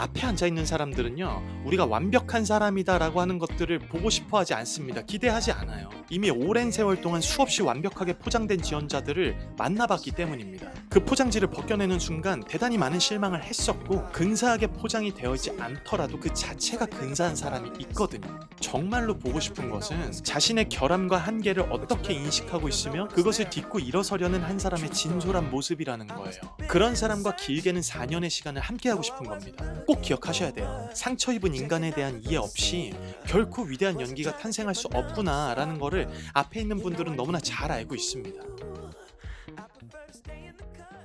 앞에 앉아 있는 사람들은요, 우리가 완벽한 사람이다라고 하는 것들을 보고 싶어 하지 않습니다. 기대하지 않아요. 이미 오랜 세월 동안 수없이 완벽하게 포장된 지원자들을 만나봤기 때문입니다. 그 포장지를 벗겨내는 순간 대단히 많은 실망을 했었고, 근사하게 포장이 되어 있지 않더라도 그 자체가 근사한 사람이 있거든요. 정말로 보고 싶은 것은 자신의 결함과 한계를 어떻게 인식하고 있으며 그것을 딛고 일어서려는 한 사람의 진솔한 모습이라는 거예요. 그런 사람과 길게는 4년의 시간을 함께하고 싶은 겁니다. 꼭 기억하셔야 돼요. 상처 입은 인간에 대한 이해 없이 결코 위대한 연기가 탄생할 수 없구나라는 거를 앞에 있는 분들은 너무나 잘 알고 있습니다.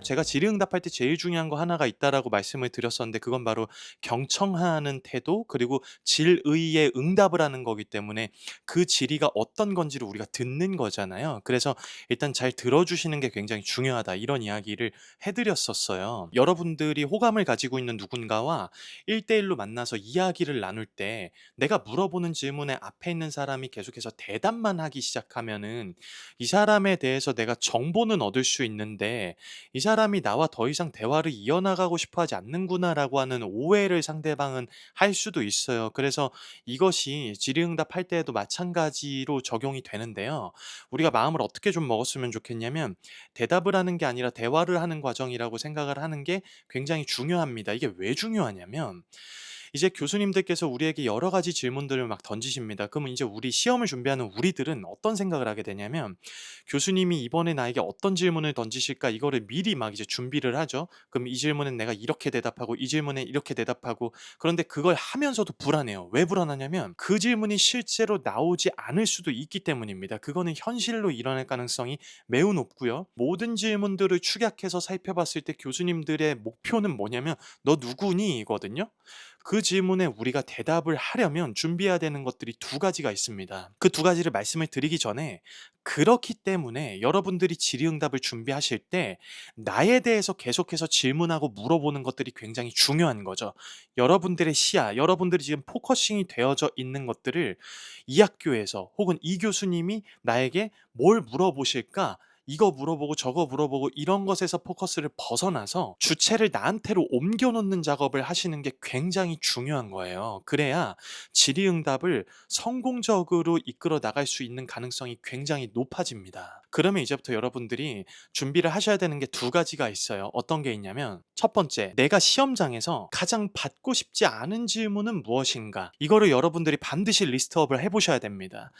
제가 질의응답할 때 제일 중요한 거 하나가 있다라고 말씀을 드렸었는데, 그건 바로 경청하는 태도, 그리고 질의에 응답을 하는 거기 때문에 그 질의가 어떤 건지를 우리가 듣는 거잖아요. 그래서 일단 잘 들어주시는 게 굉장히 중요하다, 이런 이야기를 해드렸었어요. 여러분들이 호감을 가지고 있는 누군가와 1대1로 만나서 이야기를 나눌 때 내가 물어보는 질문에 앞에 있는 사람이 계속해서 대답만 하기 시작하면은 이 사람에 대해서 내가 정보는 얻을 수 있는데 이 사람이 나와 더 이상 대화를 이어나가고 싶어 하지 않는구나라고 하는 오해를 상대방은 할 수도 있어요. 그래서 이것이 질의응답할 때에도 마찬가지로 적용이 되는데요. 우리가 마음을 어떻게 좀 먹었으면 좋겠냐면, 대답을 하는 게 아니라 대화를 하는 과정이라고 생각을 하는 게 굉장히 중요합니다. 이게 왜 중요하냐면, 이제 교수님들께서 우리에게 여러 가지 질문들을 막 던지십니다. 그러면 이제 우리 시험을 준비하는 우리들은 어떤 생각을 하게 되냐면, 교수님이 이번에 나에게 어떤 질문을 던지실까 이거를 미리 막 이제 준비를 하죠. 그럼 이 질문은 내가 이렇게 대답하고 이 질문에 이렇게 대답하고. 그런데 그걸 하면서도 불안해요. 왜 불안하냐면 그 질문이 실제로 나오지 않을 수도 있기 때문입니다. 그거는 현실로 일어날 가능성이 매우 높고요. 모든 질문들을 축약해서 살펴봤을 때 교수님들의 목표는 뭐냐면 "너 누구니?" 이거든요. 그 질문에 우리가 대답을 하려면 준비해야 되는 것들이 두 가지가 있습니다. 그 두 가지를 말씀을 드리기 전에, 그렇기 때문에 여러분들이 질의응답을 준비하실 때 나에 대해서 계속해서 질문하고 물어보는 것들이 굉장히 중요한 거죠. 여러분들의 시야, 여러분들이 지금 포커싱이 되어져 있는 것들을 이 학교에서 혹은 이 교수님이 나에게 뭘 물어보실까? 이거 물어보고 저거 물어보고 이런 것에서 포커스를 벗어나서 주체를 나한테로 옮겨 놓는 작업을 하시는 게 굉장히 중요한 거예요. 그래야 질의응답을 성공적으로 이끌어 나갈 수 있는 가능성이 굉장히 높아집니다. 그러면 이제부터 여러분들이 준비를 하셔야 되는 게 두 가지가 있어요. 어떤 게 있냐면, 첫 번째, 내가 시험장에서 가장 받고 싶지 않은 질문은 무엇인가? 이거를 여러분들이 반드시 리스트업을 해보셔야 됩니다.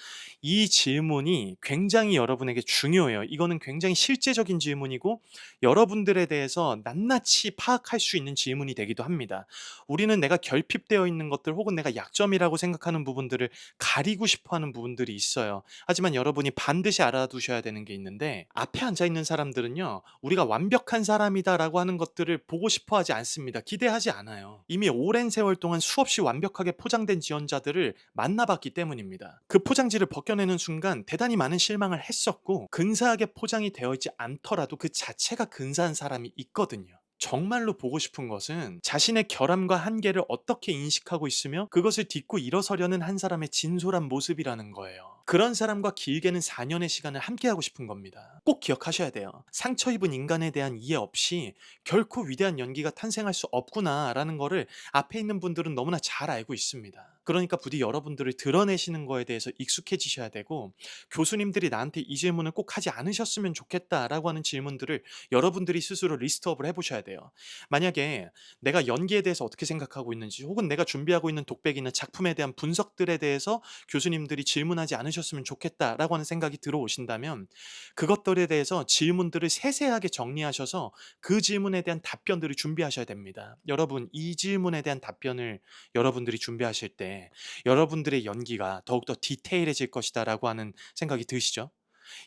이 질문이 굉장히 여러분에게 중요해요. 이거는 굉장히 실제적인 질문이고 여러분들에 대해서 낱낱이 파악할 수 있는 질문이 되기도 합니다. 우리는 내가 결핍되어 있는 것들 혹은 내가 약점이라고 생각하는 부분들을 가리고 싶어 하는 부분들이 있어요. 하지만 여러분이 반드시 알아두셔야 되는 게 있는데, 앞에 앉아 있는 사람들은요, 우리가 완벽한 사람이다라고 하는 것들을 보고 싶어 하지 않습니다. 기대하지 않아요. 이미 오랜 세월 동안 수없이 완벽하게 포장된 지원자들을 만나봤기 때문입니다. 그 포장지를 벗겨내는 순간 대단히 많은 실망을 했었고, 근사하게 포장이 되어 있지 않더라도 그 자체가 근사한 사람이 있거든요. 정말로 보고 싶은 것은 자신의 결함과 한계를 어떻게 인식하고 있으며 그것을 딛고 일어서려는 한 사람의 진솔한 모습이라는 거예요. 그런 사람과 길게는 4년의 시간을 함께하고 싶은 겁니다. 꼭 기억하셔야 돼요. 상처 입은 인간에 대한 이해 없이 결코 위대한 연기가 탄생할 수 없구나라는 거를 앞에 있는 분들은 너무나 잘 알고 있습니다. 그러니까 부디 여러분들을 드러내시는 거에 대해서 익숙해지셔야 되고, 교수님들이 나한테 이 질문을 꼭 하지 않으셨으면 좋겠다라고 하는 질문들을 여러분들이 스스로 리스트업을 해보셔야 돼요. 만약에 내가 연기에 대해서 어떻게 생각하고 있는지, 혹은 내가 준비하고 있는 독백이나 작품에 대한 분석들에 대해서 교수님들이 질문하지 않으셨으면 좋겠다라고 하는 생각이 들어오신다면, 그것들에 대해서 질문들을 세세하게 정리하셔서 그 질문에 대한 답변들을 준비하셔야 됩니다. 여러분, 이 질문에 대한 답변을 여러분들이 준비하실 때 여러분들의 연기가 더욱더 디테일해질 것이다라고 하는 생각이 드시죠?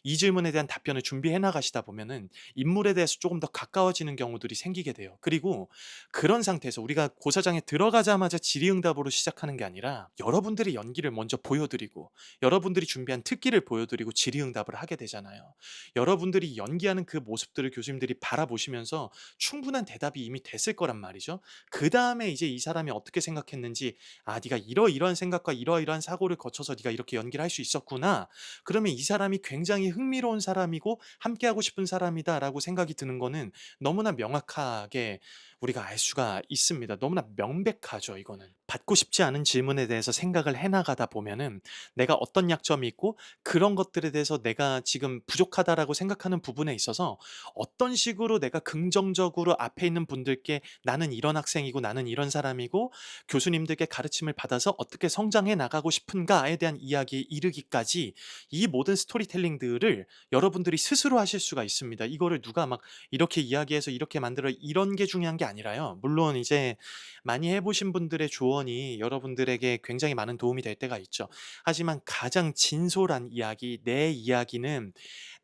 이 질문에 대한 답변을 준비해 나가시다 보면은 인물에 대해서 조금 더 가까워지는 경우들이 생기게 돼요. 그리고 그런 상태에서 우리가 고사장에 들어가자마자 질의응답으로 시작하는 게 아니라 여러분들의 연기를 먼저 보여드리고 여러분들이 준비한 특기를 보여드리고 질의응답을 하게 되잖아요. 여러분들이 연기하는 그 모습들을 교수님들이 바라보시면서 충분한 대답이 이미 됐을 거란 말이죠. 그다음에 이제 이 사람이 어떻게 생각했는지, "아, 네가 이러이러한 생각과 이러이러한 사고를 거쳐서 네가 이렇게 연기를 할 수 있었구나." 그러면 이 사람이 굉장히 굉장히 흥미로운 사람이고 함께하고 싶은 사람이다라고 생각이 드는 거는 너무나 명확하게 우리가 알 수가 있습니다. 너무나 명백하죠, 이거는. 받고 싶지 않은 질문에 대해서 생각을 해 나가다 보면은 내가 어떤 약점이 있고 그런 것들에 대해서 내가 지금 부족하다라고 생각하는 부분에 있어서 어떤 식으로 내가 긍정적으로 앞에 있는 분들께 나는 이런 학생이고 나는 이런 사람이고 교수님들께 가르침을 받아서 어떻게 성장해 나가고 싶은가에 대한 이야기에 이르기까지 이 모든 스토리텔링들을 여러분들이 스스로 하실 수가 있습니다. 이거를 누가 막 이렇게 이야기해서 이렇게 만들어 이런 게 중요한 게 아니라요. 물론 이제 많이 해보신 분들의 조언이 여러분들에게 굉장히 많은 도움이 될 때가 있죠. 하지만 가장 진솔한 이야기, 내 이야기는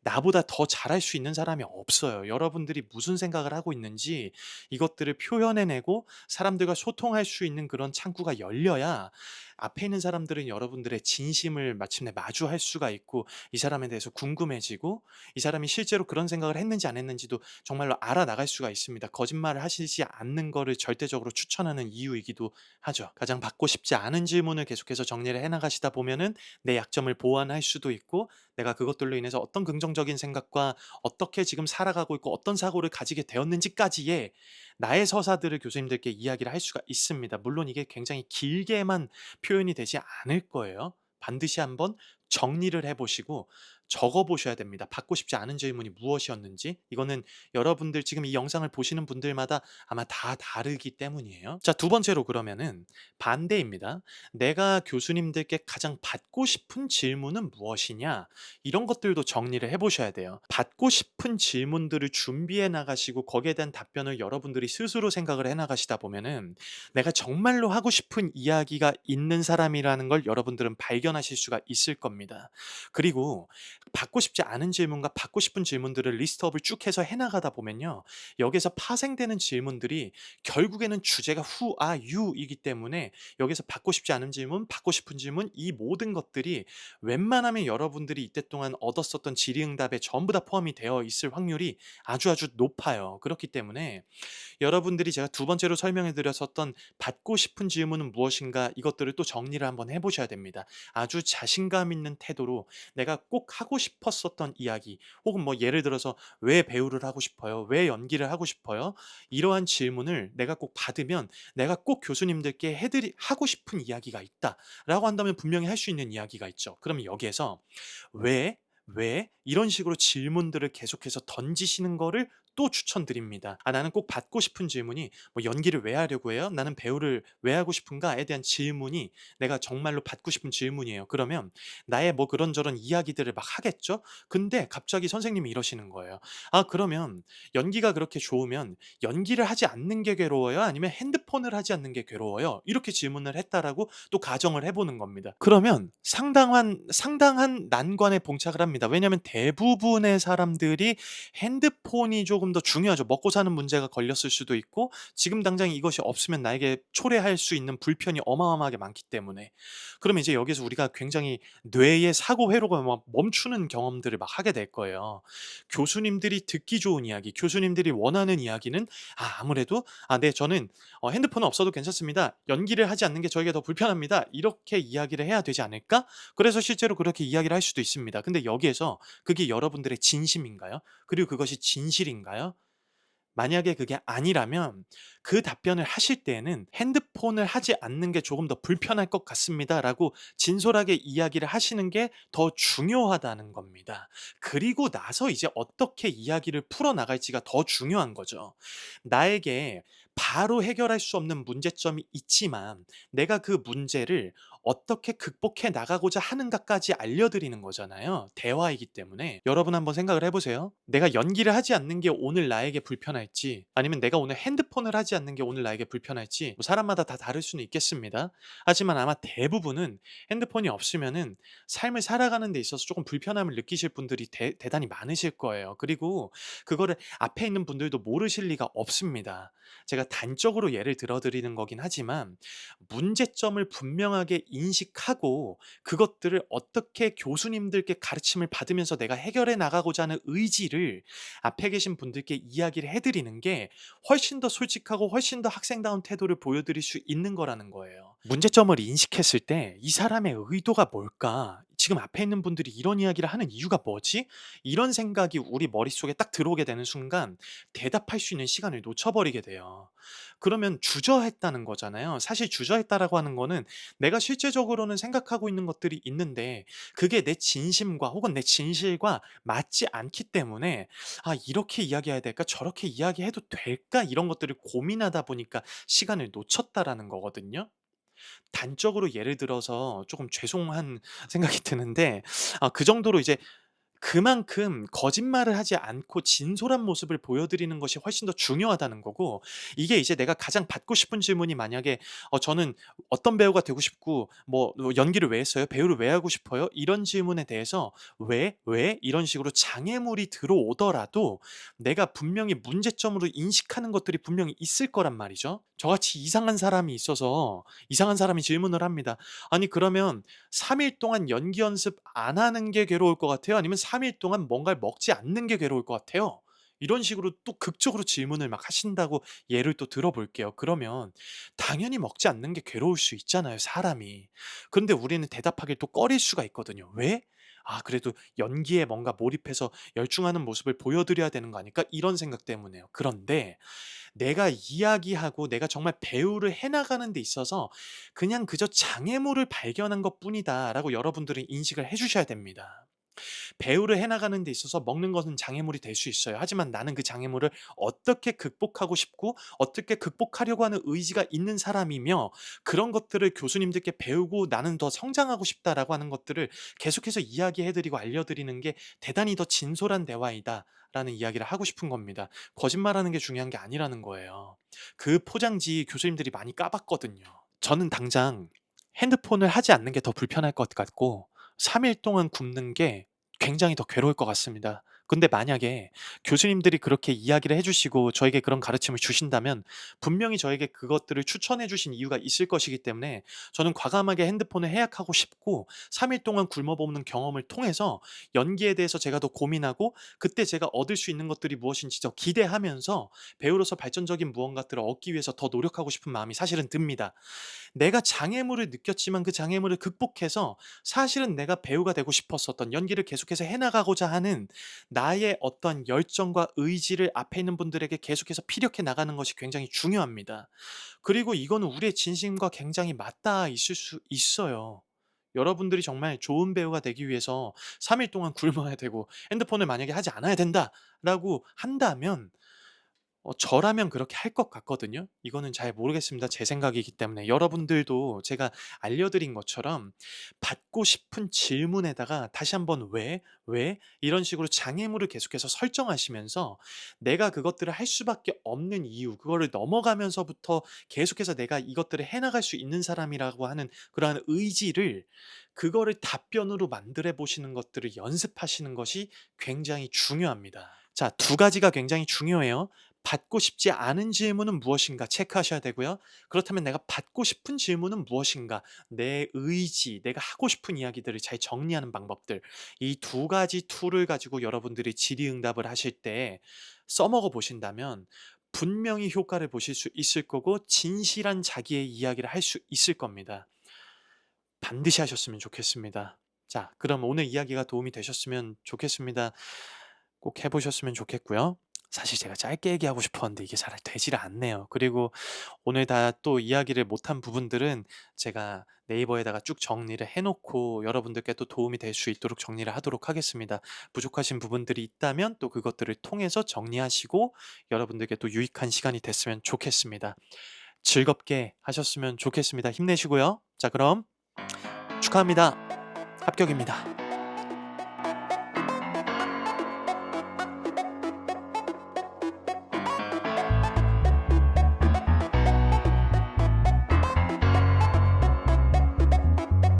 나보다 더 잘할 수 있는 사람이 없어요. 여러분들이 무슨 생각을 하고 있는지 이것들을 표현해내고 사람들과 소통할 수 있는 그런 창구가 열려야 앞에 있는 사람들은 여러분들의 진심을 마침내 마주할 수가 있고 이 사람에 대해서 궁금해지고 이 사람이 실제로 그런 생각을 했는지 안 했는지도 정말로 알아나갈 수가 있습니다. 거짓말을 하시지 않는 거를 절대적으로 추천하는 이유이기도 하죠. 가장 받고 싶지 않은 질문을 계속해서 정리를 해나가시다 보면은 내 약점을 보완할 수도 있고 내가 그것들로 인해서 어떤 긍정적인 생각과 어떻게 지금 살아가고 있고 어떤 사고를 가지게 되었는지까지의 나의 서사들을 교수님들께 이야기를 할 수가 있습니다. 물론 이게 굉장히 길게만 표현이 되지 않을 거예요. 반드시 한번 정리를 해 보시고 적어 보셔야 됩니다. 받고 싶지 않은 질문이 무엇이었는지. 이거는 여러분들 지금 이 영상을 보시는 분들마다 아마 다 다르기 때문이에요. 자, 두 번째로 그러면은 반대입니다. 내가 교수님들께 가장 받고 싶은 질문은 무엇이냐? 이런 것들도 정리를 해 보셔야 돼요. 받고 싶은 질문들을 준비해 나가시고 거기에 대한 답변을 여러분들이 스스로 생각을 해 나가시다 보면은 내가 정말로 하고 싶은 이야기가 있는 사람이라는 걸 여러분들은 발견하실 수가 있을 겁니다. 그리고 받고 싶지 않은 질문과 받고 싶은 질문들을 리스트업을 쭉 해서 해나가다 보면요. 여기서 파생되는 질문들이 결국에는 주제가 who are you이기 때문에 여기서 받고 싶지 않은 질문, 받고 싶은 질문 이 모든 것들이 웬만하면 여러분들이 이때 동안 얻었었던 질의응답에 전부 다 포함이 되어 있을 확률이 아주 아주 높아요. 그렇기 때문에 여러분들이 제가 두 번째로 설명해 드렸었던 받고 싶은 질문은 무엇인가 이것들을 또 정리를 한번 해 보셔야 됩니다. 아주 자신감 있는 태도로 내가 꼭 하고 싶었었던 이야기 혹은 뭐 예를 들어서 "왜 배우를 하고 싶어요? 왜 연기를 하고 싶어요?" 이러한 질문을 내가 꼭 받으면 내가 꼭 교수님들께 해 드리 하고 싶은 이야기가 있다라고 한다면 분명히 할 수 있는 이야기가 있죠. 그러면 여기에서 "왜? 왜?" 이런 식으로 질문들을 계속해서 던지시는 거를 또 추천드립니다. 나는 꼭 받고 싶은 질문이 뭐 "연기를 왜 하려고 해요? 나는 배우를 왜 하고 싶은가?"에 대한 질문이 내가 정말로 받고 싶은 질문이에요. 그러면 나의 뭐 그런저런 이야기들을 막 하겠죠? 근데 갑자기 선생님이 이러시는 거예요. 그러면 연기가 그렇게 좋으면 연기를 하지 않는 게 괴로워요? 아니면 핸드폰을 하지 않는 게 괴로워요?" 이렇게 질문을 했다라고 또 가정을 해 보는 겁니다. 그러면 상당한 난관에 봉착을 합니다. 왜냐하면 대부분의 사람들이 핸드폰이 조금 더 중요하죠. 먹고 사는 문제가 걸렸을 수도 있고 지금 당장 이것이 없으면 나에게 초래할 수 있는 불편이 어마어마하게 많기 때문에. 그러면 이제 여기서 우리가 굉장히 뇌의 사고 회로가 막 멈추는 경험들을 막 하게 될 거예요. 교수님들이 듣기 좋은 이야기, 교수님들이 원하는 이야기는 아무래도 네 저는 핸드폰은 없어도 괜찮습니다. 연기를 하지 않는 게 저에게 더 불편합니다. 이렇게 이야기를 해야 되지 않을까? 그래서 실제로 그렇게 이야기를 할 수도 있습니다. 근데 여기에서 그게 여러분들의 진심인가요? 그리고 그것이 진실인가요? 만약에 그게 아니라면 그 답변을 하실 때에는 "핸드폰을 하지 않는 게 조금 더 불편할 것 같습니다."라고 진솔하게 이야기를 하시는 게 더 중요하다는 겁니다. 그리고 나서 이제 어떻게 이야기를 풀어나갈지가 더 중요한 거죠. 나에게 바로 해결할 수 없는 문제점이 있지만 내가 그 문제를 어떻게 극복해 나가고자 하는가까지 알려드리는 거잖아요. 대화이기 때문에. 여러분 한번 생각을 해보세요. 내가 연기를 하지 않는 게 오늘 나에게 불편할지 아니면 내가 오늘 핸드폰을 하지 않는 게 오늘 나에게 불편할지 뭐 사람마다 다 다를 수는 있겠습니다. 하지만 아마 대부분은 핸드폰이 없으면은 삶을 살아가는 데 있어서 조금 불편함을 느끼실 분들이 대단히 많으실 거예요. 그리고 그거를 앞에 있는 분들도 모르실 리가 없습니다. 제가 단적으로 예를 들어 드리는 거긴 하지만 문제점을 분명하게 인식하고 그것들을 어떻게 교수님들께 가르침을 받으면서 내가 해결해 나가고자 하는 의지를 앞에 계신 분들께 이야기를 해 드리는 게 훨씬 더 솔직하고 훨씬 더 학생다운 태도를 보여드릴 수 있는 거라는 거예요. 문제점을 인식했을 때 '이 사람의 의도가 뭘까?' 지금 앞에 있는 분들이 이런 이야기를 하는 이유가 뭐지?' 이런 생각이 우리 머릿속에 딱 들어오게 되는 순간 대답할 수 있는 시간을 놓쳐버리게 돼요. 그러면 주저했다는 거잖아요. 사실 주저했다라고 하는 거는 내가 실제적으로는 생각하고 있는 것들이 있는데 그게 내 진심과 혹은 내 진실과 맞지 않기 때문에 '아 이렇게 이야기해야 될까? 저렇게 이야기해도 될까?' 이런 것들을 고민하다 보니까 시간을 놓쳤다라는 거거든요. 단적으로 예를 들어서 조금 죄송한 생각이 드는데 그 정도로 이제 그만큼 거짓말을 하지 않고 진솔한 모습을 보여드리는 것이 훨씬 더 중요하다는 거고, 이게 이제 내가 가장 받고 싶은 질문이 만약에 "저는 어떤 배우가 되고 싶고 뭐 연기를 왜 했어요? 배우를 왜 하고 싶어요?" 이런 질문에 대해서 "왜? 왜?" 이런 식으로 장애물이 들어오더라도 내가 분명히 문제점으로 인식하는 것들이 분명히 있을 거란 말이죠. 저같이 이상한 사람이 있어서 이상한 사람이 질문을 합니다. "아니 그러면 3일 동안 연기 연습 안 하는 게 괴로울 것 같아요? 아니면 3일 동안 뭔가를 먹지 않는 게 괴로울 것 같아요?" 이런 식으로 또 극적으로 질문을 막 하신다고 예를 또 들어 볼게요. 그러면 당연히 먹지 않는 게 괴로울 수 있잖아요, 사람이. 그런데 우리는 대답하기를 또 꺼릴 수가 있거든요. 왜? '아 그래도 연기에 뭔가 몰입해서 열중하는 모습을 보여드려야 되는 거 아닐까?' 이런 생각 때문에요. 그런데 내가 이야기하고 내가 정말 배우를 해 나가는 데 있어서 '그냥 그저 장애물을 발견한 것뿐이다.'라고 여러분들은 인식을 해 주셔야 됩니다. 배우를 해 나가는 데 있어서 먹는 것은 장애물이 될 수 있어요. 하지만 나는 그 장애물을 어떻게 극복하고 싶고 어떻게 극복하려고 하는 의지가 있는 사람이며, 그런 것들을 교수님들께 배우고 '나는 더 성장하고 싶다.'라고 하는 것들을 계속해서 이야기해 드리고 알려 드리는 게 '대단히 더 진솔한 대화이다.'라는 이야기를 하고 싶은 겁니다. 거짓말하는 게 중요한 게 아니라는 거예요. 그 포장지 교수님들이 많이 까봤거든요. 저는 당장 핸드폰을 하지 않는 게 더 불편할 것 같고 3일 동안 굶는 게 굉장히 더 괴로울 것 같습니다. 근데 만약에 교수님들이 그렇게 이야기를 해 주시고 저에게 그런 가르침을 주신다면 분명히 저에게 그것들을 추천해 주신 이유가 있을 것이기 때문에 저는 과감하게 핸드폰을 해약하고 싶고 3일 동안 굶어 보는 경험을 통해서 연기에 대해서 제가 더 고민하고 그때 제가 얻을 수 있는 것들이 무엇인지 더 기대하면서 배우로서 발전적인 무언가들을 얻기 위해서 더 노력하고 싶은 마음이 사실은 듭니다. 내가 장애물을 느꼈지만 그 장애물을 극복해서 사실은 내가 배우가 되고 싶었었던 연기를 계속해서 해 나가고자 하는 나의 어떤 열정과 의지를 앞에 있는 분들에게 계속해서 피력해 나가는 것이 굉장히 중요합니다. 그리고 이거는 우리의 진심과 굉장히 맞닿아 있을 수 있어요. 여러분들이 정말 좋은 배우가 되기 위해서 3일 동안 굶어야 되고 핸드폰을 만약에 하지 않아야 된다라고 한다면 저라면 그렇게 할 것 같거든요. 이거는 잘 모르겠습니다. 제 생각이기 때문에. 여러분들도 제가 알려드린 것처럼 받고 싶은 질문에다가 다시 한번 "왜? 왜?" 이런 식으로 장애물을 계속해서 설정하시면서 내가 그것들을 할 수밖에 없는 이유, 그거를 넘어가면서부터 계속해서 내가 이것들을 해 나갈 수 있는 사람이라고 하는 그러한 의지를, 그거를 답변으로 만들어 보시는 것들을 연습하시는 것이 굉장히 중요합니다. 자, 두 가지가 굉장히 중요해요. 받고 싶지 않은 질문은 무엇인가 체크하셔야 되고요. 그렇다면 내가 받고 싶은 질문은 무엇인가, 내 의지, 내가 하고 싶은 이야기들을 잘 정리하는 방법들, 이 두 가지 툴을 가지고 여러분들이 질의응답을 하실 때 써먹어 보신다면 분명히 효과를 보실 수 있을 거고 진실한 자기의 이야기를 할 수 있을 겁니다. 반드시 하셨으면 좋겠습니다. 자, 그럼 오늘 이야기가 도움이 되셨으면 좋겠습니다. 꼭 해 보셨으면 좋겠고요. 사실 제가 짧게 얘기하고 싶었는데 이게 잘 되지를 않네요. 그리고 오늘 다 또 이야기를 못한 부분들은 제가 네이버에다가 쭉 정리를 해 놓고 여러분들께 또 도움이 될 수 있도록 정리를 하도록 하겠습니다. 부족하신 부분들이 있다면 또 그것들을 통해서 정리하시고 여러분들께 또 유익한 시간이 됐으면 좋겠습니다. 즐겁게 하셨으면 좋겠습니다. 힘내시고요. 자 그럼 축하합니다. 합격입니다.